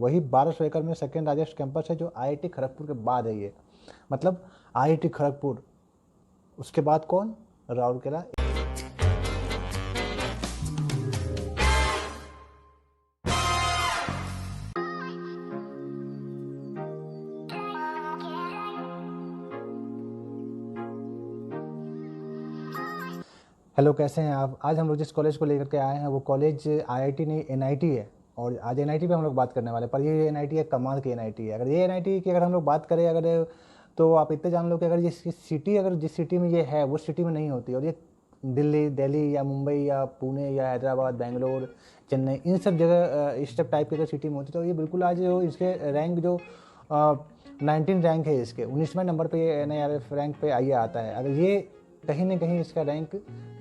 वही 1200 एकड़ में सेकेंड लार्जेस्ट कैंपस है जो IIT खड़गपुर के बाद है ये। मतलब IIT खड़गपुर, उसके बाद कौन? राउरकेला। हेलो, कैसे हैं आप? आज हम लोग जिस कॉलेज को लेकर के आए हैं वो कॉलेज IIT नहीं NIT है। और आज NIT पे हम लोग बात करने वाले हैं, पर ये NIT है कमाल की NIT है। अगर ये NIT की अगर हम लोग बात करें अगर, तो आप इतने जान लो कि अगर जिस सिटी में ये है वो सिटी में नहीं होती, और ये दिल्ली या मुंबई या पुणे या हैदराबाद, बेंगलोर, चेन्नई, इन सब जगह इस सब टाइप की अगर सिटी में होती तो ये बिल्कुल आज जो इसके रैंक जो 19 रैंक है, इसके 19वें नंबर पे ये NIRF रैंक पे आइए आता है। अगर ये कहीं ना कहीं इसका रैंक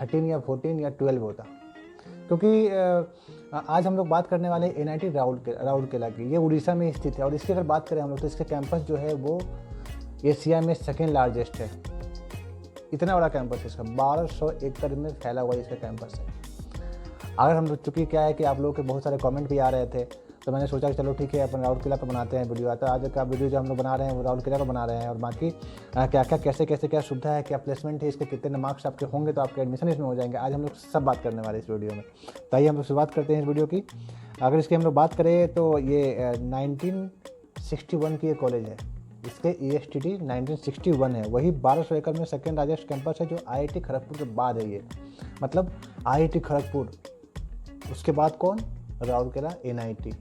13 या 14 या 12 होता, क्योंकि आज हम लोग बात करने वाले NIT राउरकेला की। ये उड़ीसा में स्थित है, और इसकी अगर बात करें हम लोग तो इसका कैंपस जो है वो एशिया में सेकेंड लार्जेस्ट है। इतना बड़ा कैंपस है इसका, 1200 एकड़ में फैला हुआ इसका कैंपस है। अगर हम लोग, चूँकि क्या है कि आप लोगों के बहुत सारे कमेंट भी आ रहे थे, तो मैंने सोचा कि चलो ठीक है अपन राउरकेला पर बनाते हैं वीडियो। तो आज का वीडियो जो हम लोग बना रहे हैं वो राउरकेला पर बना रहे हैं, और बाकी क्या क्या क्या सुविधा है, क्या प्लेसमेंट है, इसके कितने मार्क्स आपके होंगे तो आपके एडमिशन इसमें हो जाएंगे। आज हम लोग सब बात करने वाले इस वीडियो में। तो आइए हम लोग शुरुआत करते हैं इस वीडियो की। अगर इसकी हम लोग बात करें तो ये 1961 की ये कॉलेज है। इसके ESTD 1961 है। वही 1200 एकड़ में सेकेंड लार्जेस्ट कैंपस है जो IIT खड़गपुर के बाद है ये। मतलब IIT खड़गपुर, उसके बाद कौन? राउरकेला NIT।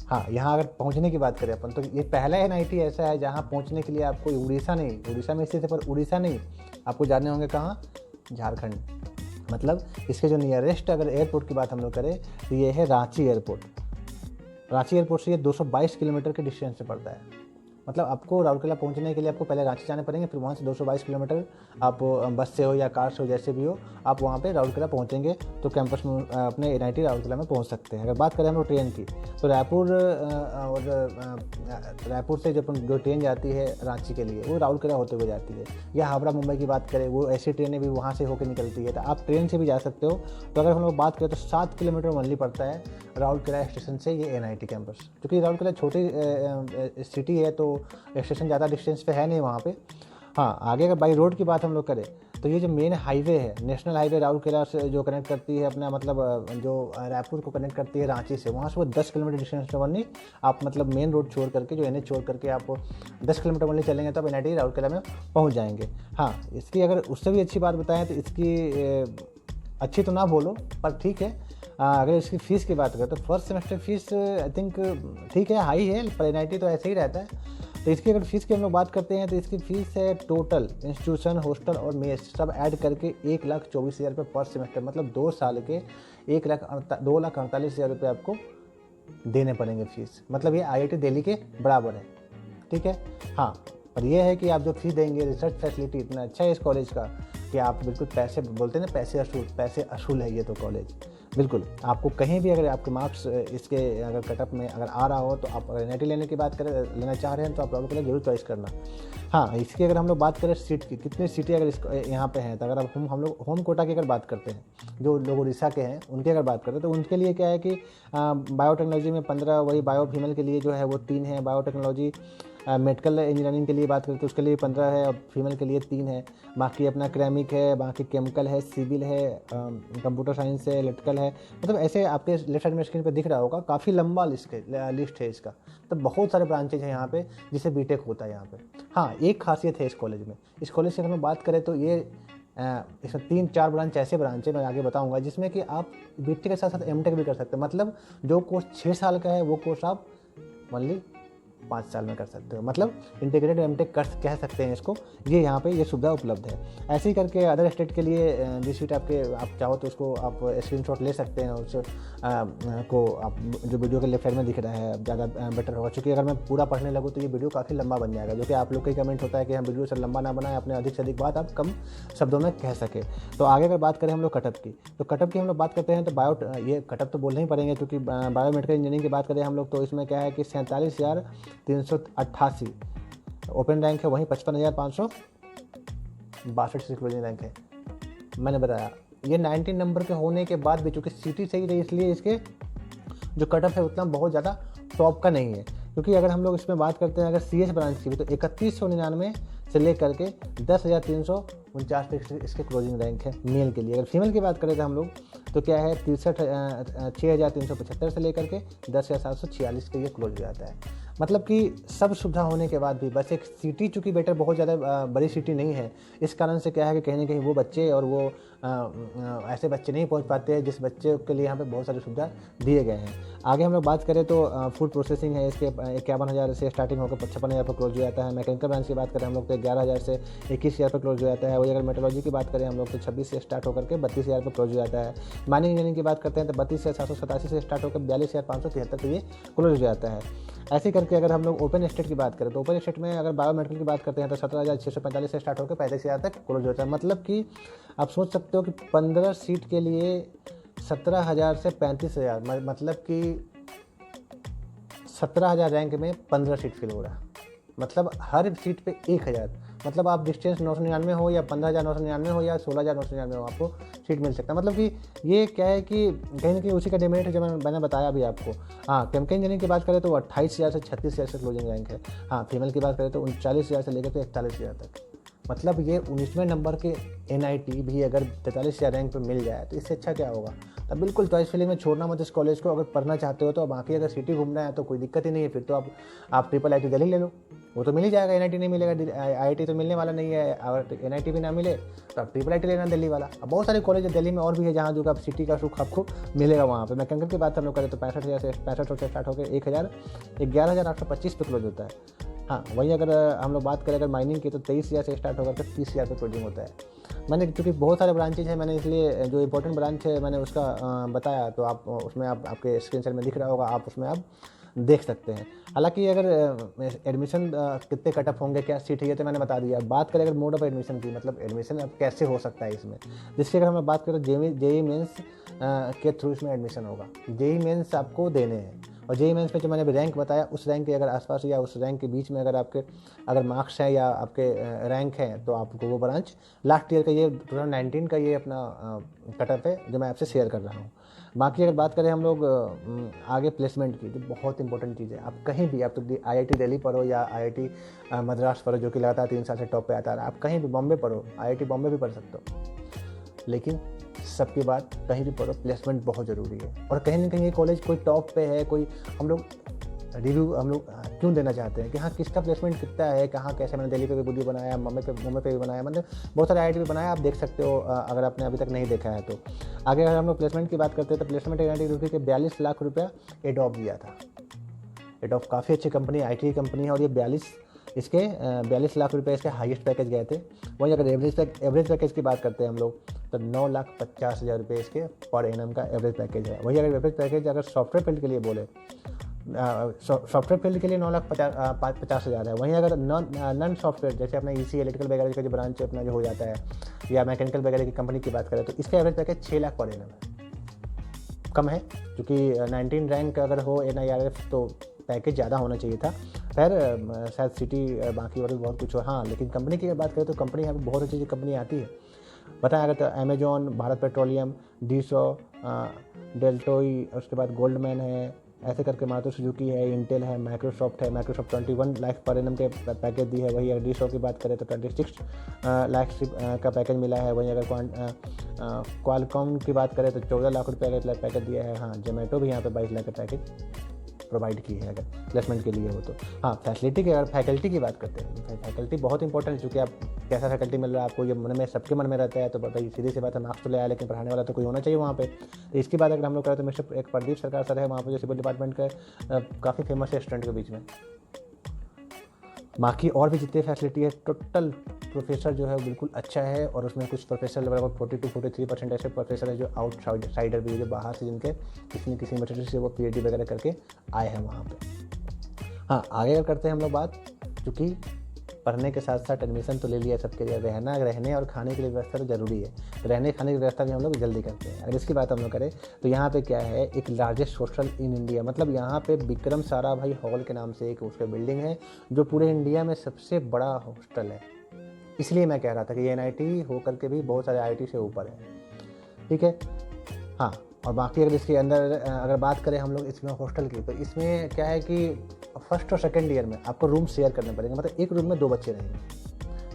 हाँ, यहाँ अगर पहुँचने की बात करें अपन तो ये पहला NIT ऐसा है जहाँ पहुँचने के लिए आपको उड़ीसा में स्थित है, पर उड़ीसा नहीं, आपको जाने होंगे कहाँ? झारखंड। मतलब इसके जो नियरेस्ट अगर एयरपोर्ट की बात हम लोग करें तो ये है रांची एयरपोर्ट। रांची एयरपोर्ट से ये 222 किलोमीटर के डिस्टेंस से पड़ता है। मतलब आपको राउरकेला पहुंचने के लिए आपको पहले रांची जाने पड़ेंगे, फिर वहाँ से 222 किलोमीटर आप बस से हो या कार से हो, जैसे भी हो, आप वहाँ पे राउरकेला पहुँचेंगे तो कैंपस में अपने NIT राउरकेला में पहुँच सकते हैं। अगर बात करें हम लोग ट्रेन की तो रायपुर से जो ट्रेन जाती है रांची के लिए वो राउरकेला होते हुए जाती है। या हावड़ा मुंबई की बात करें, वो ऐसी ट्रेनें भी वहाँ से होकर निकलती है, तो आप ट्रेन से भी जा सकते हो। तो अगर हम लोग बात करें तो 7 किलोमीटर ओनली पड़ता है राउरकेला स्टेशन से ये NIT कैंपस। क्योंकि राउरकेला छोटी सिटी है तो स्टेशन ज़्यादा डिस्टेंस पे है नहीं वहाँ पे। हाँ, आगे अगर बाई रोड की बात हम लोग करें तो ये जो मेन हाईवे है, नेशनल हाईवे राउरकेला से जो कनेक्ट करती है अपना, मतलब जो रायपुर को कनेक्ट करती है रांची से, वहाँ से वो 10 किलोमीटर डिस्टेंस पे ओनली आप, मतलब मेन रोड छोड़ करके, जो NH छोड़ करके आप 10 किलोमीटर ओनली चलेंगे तो आप NIT राउरकेला में पहुँच जाएंगे। हाँ, इसकी अगर उससे भी अच्छी बात बताएं तो इसकी अच्छी तो ना बोलो पर ठीक है। अगर इसकी फ़ीस की बात करें तो first semester fees I think ठीक है, हाई है, पर NIT तो ऐसे ही रहता है। तो इसकी अगर फ़ीस की हम लोग बात करते हैं तो इसकी फ़ीस है टोटल इंस्टीट्यूशन, हॉस्टल और मेस सब ऐड करके 1,24,000 रुपये पर सेमेस्टर। मतलब 2 साल के 2,48,000 रुपये आपको देने पड़ेंगे फ़ीस। मतलब ये IIT दिल्ली के बराबर है, ठीक है। हाँ, पर यह है कि आप जो फीस देंगे, रिसर्च फैसिलिटी इतना अच्छा है इस कॉलेज का कि आप बिल्कुल पैसे बोलते हैं ना, पैसे असूल है ये तो कॉलेज। बिल्कुल आपको कहीं भी अगर आपके मार्क्स इसके अगर कटअप में अगर आ रहा हो तो आप अगर NIT लेने की बात करें, लेना चाह रहे हैं तो आप राउरकेला जरूर चॉइस करना। हाँ, इसकी अगर हम लोग बात करें सीट की, कितनी सीटें अगर यहाँ पे हैं, तो अगर हम लोग होम कोटा की अगर बात करते हैं, जो लोग उड़ीसा के हैं उनकी अगर बात करते हैं तो उनके लिए क्या है कि बायोटेक्नोलॉजी में 15, वही बायो फीमेल के लिए जो है वो 3 है, बायोटेक्नोलॉजी मेडिकल इंजीनियरिंग के लिए बात करें तो उसके लिए 15 है, और फीमेल के लिए 3 है। बाकी अपना क्रैमिक है, बाकी केमिकल है, सिविल है, कंप्यूटर साइंस है, इलेक्ट्रिकल है। मतलब ऐसे आपके लेफ्ट साइड में स्क्रीन पे दिख रहा होगा, काफ़ी लंबा लिस्ट है इसका। तो बहुत सारे ब्रांचेज हैं यहाँ पे जिसे बीटेक होता है यहाँ पे। हाँ, एक खासियत है इस कॉलेज में। इस कॉलेज से अगर हम बात करें तो ये इसमें 3-4 ब्रांच ऐसे ब्रांच है, मैं आगे बताऊँगा, जिसमें कि आप बीटेक के साथ साथ MTech भी कर सकते हैं। मतलब जो कोर्स 6 साल का है वो कोर्स आप ओनली 5 साल में कर सकते हो। मतलब इंटीग्रेटेड MTech कह सकते हैं इसको। ये यहाँ पे ये सुविधा उपलब्ध है। ऐसे ही करके अदर स्टेट के लिए जो सीट आप चाहो तो उसको आप स्क्रीनशॉट ले सकते हैं, उस को आप जो वीडियो के लेफ्ट साइड में दिख रहा है ज़्यादा बेटर होगा। क्योंकि अगर मैं पूरा पढ़ने लगूँ तो ये वीडियो काफ़ी लंबा बन जाएगा, जो कि आप लोग का कमेंट होता है कि हम वीडियो से लंबा ना बनाएं, अपने अधिक से अधिक बात आप कम शब्दों में कह सके। तो आगे अगर बात करें हम लोग कटअप की, तो कटअप की हम लोग बात करते हैं तो ये कटअप तो बोलने ही पड़ेंगे, क्योंकि बायोमेडिकल इंजीनियरिंग की बात करें हम लोग तो इसमें क्या है कि 47,388 ओपन रैंक है, वहीं 55,562 से क्लोजिंग रैंक है। मैंने बताया ये 19 नंबर के होने के बाद भी, चूँकि सिटी सही रही इसलिए इसके जो कटअप है उतना बहुत ज़्यादा टॉप का नहीं है, क्योंकि अगर हम लोग इसमें बात करते हैं अगर CS ब्रांच की भी, तो 3199 से लेकर के 10,349 तक इसके क्लोजिंग रैंक है मेल के लिए। अगर फीमेल की बात करें तो हम लोग तो क्या है 6,375 से लेकर के 10,746 पे ये क्लोज हो जाता है। मतलब कि सब सुविधा होने के बाद भी बस एक सिटी चूँकि बेटर बहुत ज़्यादा बड़ी सिटी नहीं है, इस कारण से क्या है कि कहीं ना कहीं वो बच्चे और वो ऐसे बच्चे नहीं पहुंच पाते हैं जिस बच्चे के लिए यहाँ पे बहुत सारी सुविधा दिए गए हैं। आगे हम लोग बात करें तो फूड प्रोसेसिंग है, इसके 51,000 से स्टार्टिंग होकर 56,000 पर क्लोज हो जाता है। मैकेनिकल ब्रांच की बात करें हम लोग तो 11,000 से 21,000 पर क्लोज हो जाता है। वही अगर मेट्रोलॉजी की बात करें हम लोग तो 26 से स्टार्ट होकर के 32,000 पर क्लोज हो जाता है। माइनिंग इंजीनियरिंग की बात करते हैं तो 32,787 से स्टार्ट होकर 42,573 पर ये क्लोज हो जाता है। ऐसे करके अगर हम लोग ओपन स्टेट की बात करें तो ओपन स्टेट में अगर बायोमेडिकल की बात करते हैं तो 17,645 से स्टार्ट होकर 35,000 तक क्लोज होता है। मतलब कि आप सोच सकते हो कि 15 सीट के लिए 17,000 से 35,000, मतलब कि 17,000 रैंक में 15 सीट फिल हो रहा है। मतलब हर सीट पे 1,000, मतलब आप डिस्टेंस 999 हो या 15,999 हो या 16,999 हो, आपको सीट मिल सकता है। मतलब कि ये क्या है कि कहीं ना कहीं उसी का डिमेरिट है जो मैंने बताया अभी आपको। हाँ, केमिकल इंजीनियरिंग की बात करें तो 28,000 से 36,000 से क्लोजिंग रैंक है। हाँ, फीमेल की बात करें तो 39,000 से लेकर के 41,000 तक। मतलब ये 19वें नंबर के NIT भी अगर 43,000 रैंक पे मिल जाए तो इससे अच्छा क्या होगा। तब बिल्कुल चॉइस फिलिंग में छोड़ना मत इस कॉलेज को। अगर पढ़ना चाहते हो तो बाकी अगर सिटी घूमना है तो कोई दिक्कत ही नहीं है, फिर तो आप IIT दिल्ली ले लो, वो तो मिल ही जाएगा। NIT नहीं मिलेगा, IIT तो मिलने वाला नहीं है, और NIT भी ना मिले तो आप IIT लेना दिल्ली वाला। अब बहुत सारे कॉलेज दिल्ली में और भी है जहाँ जो आप सिटी का सुख आपको मिलेगा वहाँ पर। मैकेनिकल की बात हम लोग करें तो 65,000 से स्टार्ट होकर 11,825 पे क्लोज होता है। हाँ, वही अगर हम लोग बात करें अगर माइनिंग की तो 23,000 से स्टार्ट होकर 30,000 पे क्लोजिंग होता है। मैंने क्योंकि बहुत सारे ब्रांचेज हैं, मैंने इसलिए जो इंपॉर्टेंट ब्रांच है मैंने उसका बताया, तो आप उसमें आपके स्क्रीन शेयर में दिख रहा होगा, आप उसमें आप देख सकते हैं। हालांकि अगर एडमिशन कितने कटअप होंगे, क्या सीट है, ये तो मैंने बता दिया। बात करें अगर मोड ऑफ एडमिशन की, मतलब एडमिशन अब कैसे हो सकता है इसमें, जिसकी अगर हम बात करें JEE मेंस के थ्रू इसमें एडमिशन होगा। JEE मेंस आपको देने हैं, और JEE मेंस में जो मैंने अभी रैंक बताया उस रैंक के अगर आसपास या उस रैंक के बीच में अगर मार्क्स हैं या आपके रैंक हैं तो आपको वो ब्रांच लास्ट ईयर का ये 2019 का ये अपना कटअप है जो मैं आपसे शेयर कर रहा हूँ। बाकी अगर बात करें हम लोग आगे प्लेसमेंट की, तो बहुत इंपॉर्टेंट चीज़ है। आप कहीं भी, आप तो IIT दिल्ली पढ़ो या IIT मद्रास पढ़ो जो कि लगातार 3 साल से टॉप पे आता है, आप कहीं भी बॉम्बे पढ़ो, IIT बॉम्बे भी पढ़ सकते हो, लेकिन सबके बाद कहीं भी पढ़ो प्लेसमेंट बहुत ज़रूरी है। और कहीं ना कहीं ये कॉलेज कोई टॉप पे है, कोई हम लोग रिव्यू क्यों देना चाहते हैं कि हाँ किसका प्लेसमेंट कितना है, कहाँ कैसे। मैंने दिल्ली पे भी वीडियो बनाया, मुंबई पे भी बनाया, मतलब बहुत सारे IIT भी बनाया, आप देख सकते हो अगर आपने अभी तक नहीं देखा है तो। आगे अगर हम लोग प्लेसमेंट की बात करते हैं तो प्लेसमेंट NIT रुपये के 42 लाख रुपया एडोप दिया था। एडोप काफ़ी अच्छी कंपनी, IT कंपनी है, और ये 42 लाख रुपये इसके हाईएस्ट पैकेज गए थे। वहीं अगर एवरेज पैकेज की बात करते हैं हम लोग तो 9,50,000 रुपये इसके पर एनम का एवरेज पैकेज है। वही अगर एवरेज पैकेज अगर सॉफ्टवेयर फील्ड के लिए बोले, सॉफ्टवेयर फील्ड के लिए 9,50,000 है। वहीं अगर नॉन सॉफ्टवेयर जैसे अपना EC इलेक्ट्रिकल वगैरह का जो ब्रांच अपना जो हो जाता है, या मैकेनिकल वगैरह की कंपनी की बात करें तो इसका average package 6 lakh per annum है। कम है, क्योंकि 19 रैंक अगर हो NIRF तो पैकेज ज़्यादा होना चाहिए था। खैर शायद सिटी बाकी और भी बहुत कुछ हो। हाँ, लेकिन कंपनी की बात करें तो कंपनी यहाँ पर बहुत अच्छी अच्छी कंपनी आती है, बताएं अगर तो अमेजॉन, भारत पेट्रोलियम, DSO, डेल्टोई, उसके बाद गोल्डमैन है, ऐसे करके मारुति सुजुकी है, इंटेल है, माइक्रोसॉफ्ट है। माइक्रोसॉफ्ट 21 लाख पर एनम के पैकेज दी है। वही अगर DSO की बात करें तो 26 लाख का पैकेज मिला है। वहीं अगर क्वालकॉम की बात करें तो 14 लाख रुपये का पैकेज दिया है। हाँ, जोमेटो भी यहाँ पे 22 लाख का पैकेज प्रोवाइड की है अगर प्लेसमेंट के लिए हो तो। हाँ, फैसिलिटी की अगर फैकल्टी की बात करते हैं, फैकल्टी बहुत इंपॉर्टेंट है, क्योंकि आप कैसा फैकल्टी मिल रहा है आपको ये मन में, सबके मन में रहता है। तो भाई सीधी सी बात है, मार्क्स तो ले आया लेकिन पढ़ाने वाला तो कोई होना चाहिए वहाँ पे। तो इसकी बात अगर हम लोग करें तो मिस्टर एक प्रदीप सरकार सर है वहाँ पे, जो सिविल डिपार्टमेंट का काफ़ी फेमस है स्टूडेंट के बीच में। बाकी और भी जितनी फैसिलिटी है, टोटल प्रोफेसर जो है वो बिल्कुल अच्छा है, और उसमें कुछ प्रोफेसर लगभग 42-43% ऐसे प्रोफेसर है जो आउटसाइडर भी है, जो बाहर से जिनके किसी न किसी यूनिवर्सिटी से वो PhD वगैरह करके आए हैं वहाँ पे। हाँ, आगे अगर करते हैं हम लोग बात, क्योंकि पढ़ने के साथ साथ एडमिशन तो ले लिया सबके लिए, रहने और खाने के लिए व्यवस्था तो ज़रूरी है। तो रहने खाने की व्यवस्था भी हम लोग जल्दी करते हैं। अगर इसकी बात हम लोग करें तो यहाँ पे क्या है, एक लार्जेस्ट हॉस्टल इन इंडिया, मतलब यहाँ पे विक्रम साराभाई हॉल के नाम से एक उसका बिल्डिंग है जो पूरे इंडिया में सबसे बड़ा हॉस्टल है। इसलिए मैं कह रहा था कि ये NIT होकर के भी बहुत सारे IIT से ऊपर है, ठीक है। हाँ, और बाकी अगर इसके अंदर अगर बात करें हम लोग इसमें हॉस्टल की, तो इसमें क्या है कि फर्स्ट और सेकंड ईयर में आपको रूम शेयर करने पड़ेंगे, मतलब एक रूम में 2 बच्चे रहेंगे।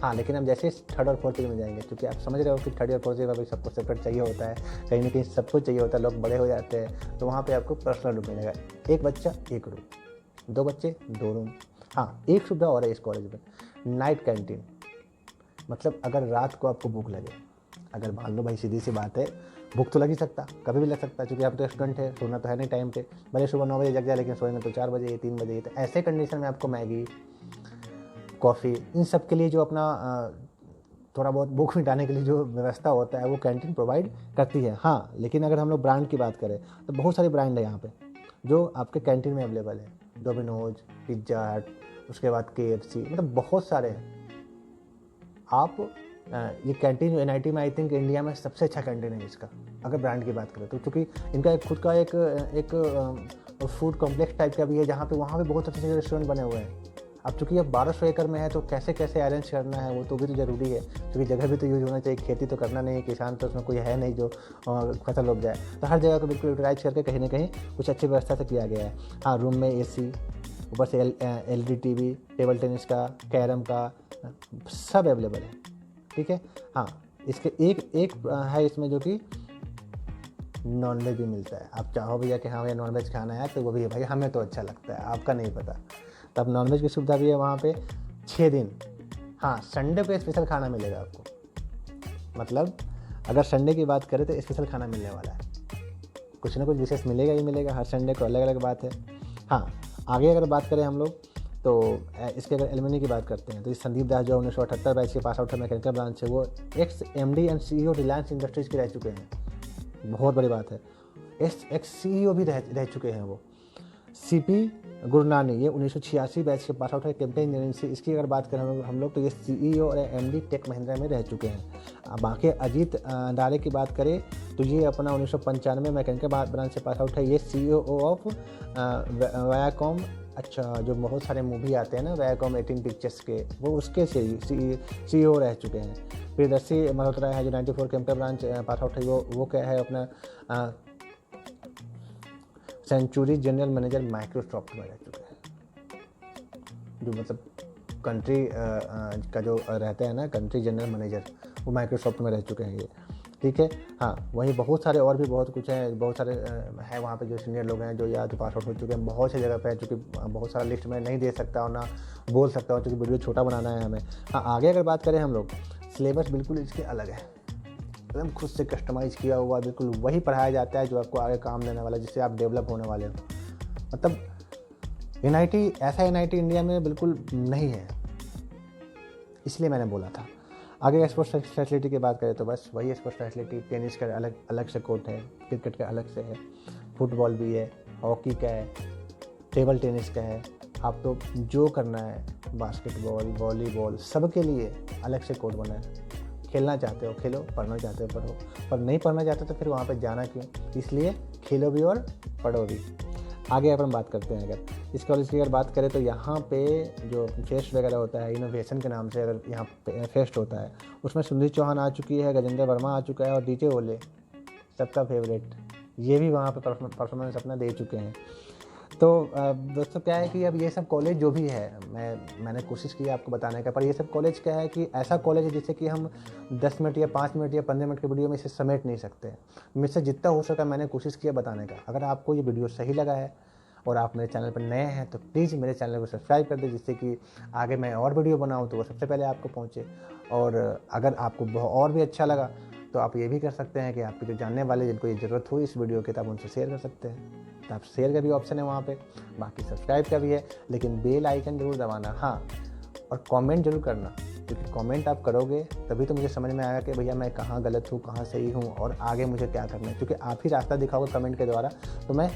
हाँ, लेकिन हम जैसे थर्ड और फोर्थ ईयर में जाएंगे, क्योंकि आप समझ रहे हो कि थर्ड और फोर्थ ईयर में भी सबको सेपरेट चाहिए होता है, कहीं ना कहीं सबको चाहिए होता है, लोग बड़े हो जाते हैं, तो वहाँ पे आपको पर्सनल रूम मिलेगा। एक बच्चा एक रूम, 2 बच्चे 2 रूम। हाँ, एक सुविधा और है इस कॉलेज में, नाइट कैंटीन। मतलब अगर रात को आपको भूख लगे, अगर मान लो भाई सीधी सी बात है, भूख तो लग ही सकता, कभी भी लग सकता, क्योंकि आप तो स्टूडेंट है, सोना तो है नहीं टाइम पे, भले सुबह 9 बजे जग जाए, लेकिन सोएंगे तो 4 बजे 3 बजे। तो ऐसे कंडीशन में आपको मैगी, कॉफ़ी, इन सब के लिए जो अपना थोड़ा बहुत भूख मिटाने के लिए जो व्यवस्था होता है वो कैंटीन प्रोवाइड करती है। हाँ, लेकिन अगर हम लोग ब्रांड की बात करें तो बहुत सारी ब्रांड है यहाँ पे जो आपके कैंटीन में अवेलेबल है। डोमिनोज, पिज्जा हट, उसके बाद KFC, मतलब बहुत सारे हैं। आप ये कैंटीन NIT में आई थिंक इंडिया में सबसे अच्छा कैंटीन है इसका, अगर ब्रांड की बात करें तो, क्योंकि इनका एक खुद का एक फूड कॉम्प्लेक्स टाइप का भी है, जहाँ पे वहाँ पे बहुत अच्छे रेस्टोरेंट बने हुए हैं। अब चूँकि अब 1200 एकड़ में है, तो कैसे कैसे अरेंज करना है वो तो भी तो ज़रूरी है, क्योंकि जगह भी तो यूज होना चाहिए। खेती तो करना नहीं है, किसान तो उसमें कोई है नहीं जो फसल उग जाए, तो हर जगह को बिल्कुल यूटिलाइज करके कहीं ना कहीं कुछ अच्छी व्यवस्था से किया गया है। हाँ, रूम में AC, ऊपर से LED TV, टेबल टेनिस का, कैरम का, सब अवेलेबल है। ठीक है। हाँ, इसके एक है इसमें जो कि नॉनवेज भी मिलता है। आप चाहो भैया कि हाँ भैया नॉनवेज खाना है, तो वो भी है भाई, हमें तो अच्छा लगता है, आपका नहीं पता, तब नॉनवेज की सुविधा भी है वहाँ पे 6 दिन। हाँ, संडे को स्पेशल खाना मिलेगा आपको, मतलब अगर संडे की बात करें तो स्पेशल खाना मिलने वाला है, कुछ ना कुछ विशेष मिलेगा ही मिलेगा, हर संडे को अलग अलग बात है। हाँ, आगे अगर बात करें हम लोग तो इसके अगर एलुमनी की बात करते हैं तो इस संदीप दास जो 1978 बैच के पास आउट है मैकेनिकल ब्रांच से, वो x MD and CEO Reliance industries के रह चुके हैं, बहुत बड़ी बात है। एक्स CEO भी रह चुके हैं वो। CP गुरनानी, ये 1986 बैच के पास आउट है केमिकल इंजीनियरिंग से। इसकी अगर बात करें हम लोग तो ये CEO और MD टेक महिंद्रा में रह चुके हैं। बाकी अजीत दारे की बात करें तो ये अपना 1995 मैकेनिकल ब्रांच से पास आउट है, ये CEO ऑफ वायाकॉम, अच्छा जो बहुत सारे मूवी आते हैं ना वायाकॉम 18 पिक्चर्स के, वो उसके CEO रह चुके हैं। प्रियदर्शी मल्होत्रा है जो 94 केमिकल ब्रांच पास आउट है, वो क्या है अपना सेंचुरी जनरल मैनेजर माइक्रोसॉफ्ट में रह चुके हैं, जो मतलब कंट्री का जो रहते हैं ना कंट्री जनरल मैनेजर, वो माइक्रोसॉफ्ट में रह चुके हैं ये। ठीक है। हाँ, वहीं बहुत सारे और भी बहुत कुछ है, बहुत सारे हैं वहाँ पे जो सीनियर लोग हैं जो या तो पास आउट हो चुके हैं बहुत सी जगह पे, चूँकि बहुत सारा लिस्ट में नहीं दे सकता और ना बोल सकता हूँ, क्योंकि वीडियो छोटा बनाना है हमें। हाँ, आगे अगर बात करें हम लोग, सिलेबस बिल्कुल इसके अलग है, एकदम खुद से कस्टमाइज़ किया हुआ, बिल्कुल वही पढ़ाया जाता है जो आपको आगे काम देने वाला है, जिससे आप डेवलप होने वाले हो। मतलब NIT ऐसा NIT इंडिया में बिल्कुल नहीं है, इसलिए मैंने बोला था। आगे स्पोर्ट्स फैसिलिटी की बात करें तो बस वही स्पोर्ट्स फैसिलिटी, टेनिस का अलग से कोर्ट है, क्रिकेट का अलग से है, फुटबॉल भी है, हॉकी का है, टेबल टेनिस का है। आप तो जो करना है, बास्केटबॉल, वॉलीबॉल, सबके लिए अलग से कोर्ट बना है। खेलना चाहते हो खेलो, पढ़ना चाहते हो पढ़ो, पर नहीं पढ़ना चाहते तो फिर वहाँ पे जाना क्यों, इसलिए खेलो भी और पढ़ो भी। आगे अपन बात करते हैं, अगर इस कॉलेज की अगर बात करें तो यहाँ पे जो फेस्ट वगैरह होता है इनोवेशन के नाम से, अगर यहाँ पे फेस्ट होता है, उसमें सुंदरी चौहान आ चुकी है, गजेंद्र वर्मा आ चुका है और DJ ओले सबका फेवरेट, ये भी वहाँ पे परफॉर्मेंस अपना दे चुके हैं। तो दोस्तों क्या है कि अब ये सब कॉलेज जो भी है, मैंने कोशिश की आपको बताने का, पर ये सब कॉलेज क्या है कि ऐसा कॉलेज है जिससे कि हम 10 मिनट या 5 मिनट या 15 मिनट की वीडियो में इसे समेट नहीं सकते। मुझसे जितना हो सका मैंने कोशिश किया बताने का। अगर आपको ये वीडियो सही लगा है और आप मेरे चैनल पर नए हैं तो प्लीज़ मेरे चैनल को सब्सक्राइब कर दें, जिससे कि आगे मैं और वीडियो बनाऊँ तो वो सबसे पहले आपको पहुँचे। और अगर आपको और भी अच्छा लगा तो आप ये भी कर सकते हैं कि आपके जो जानने वाले जिनको ये ज़रूरत हो इस वीडियो की, तो आप उनसे शेयर कर सकते हैं। तो आप शेयर का भी ऑप्शन है वहाँ पे, बाकी सब्सक्राइब का भी है, लेकिन बेल आइकन जरूर दबाना। हाँ, और कमेंट जरूर करना, क्योंकि कमेंट आप करोगे तभी तो मुझे समझ में आएगा कि भैया मैं कहाँ गलत हूँ, कहाँ सही हूँ और आगे मुझे क्या करना है, क्योंकि आप ही रास्ता दिखाओगे कमेंट के द्वारा, तो मैं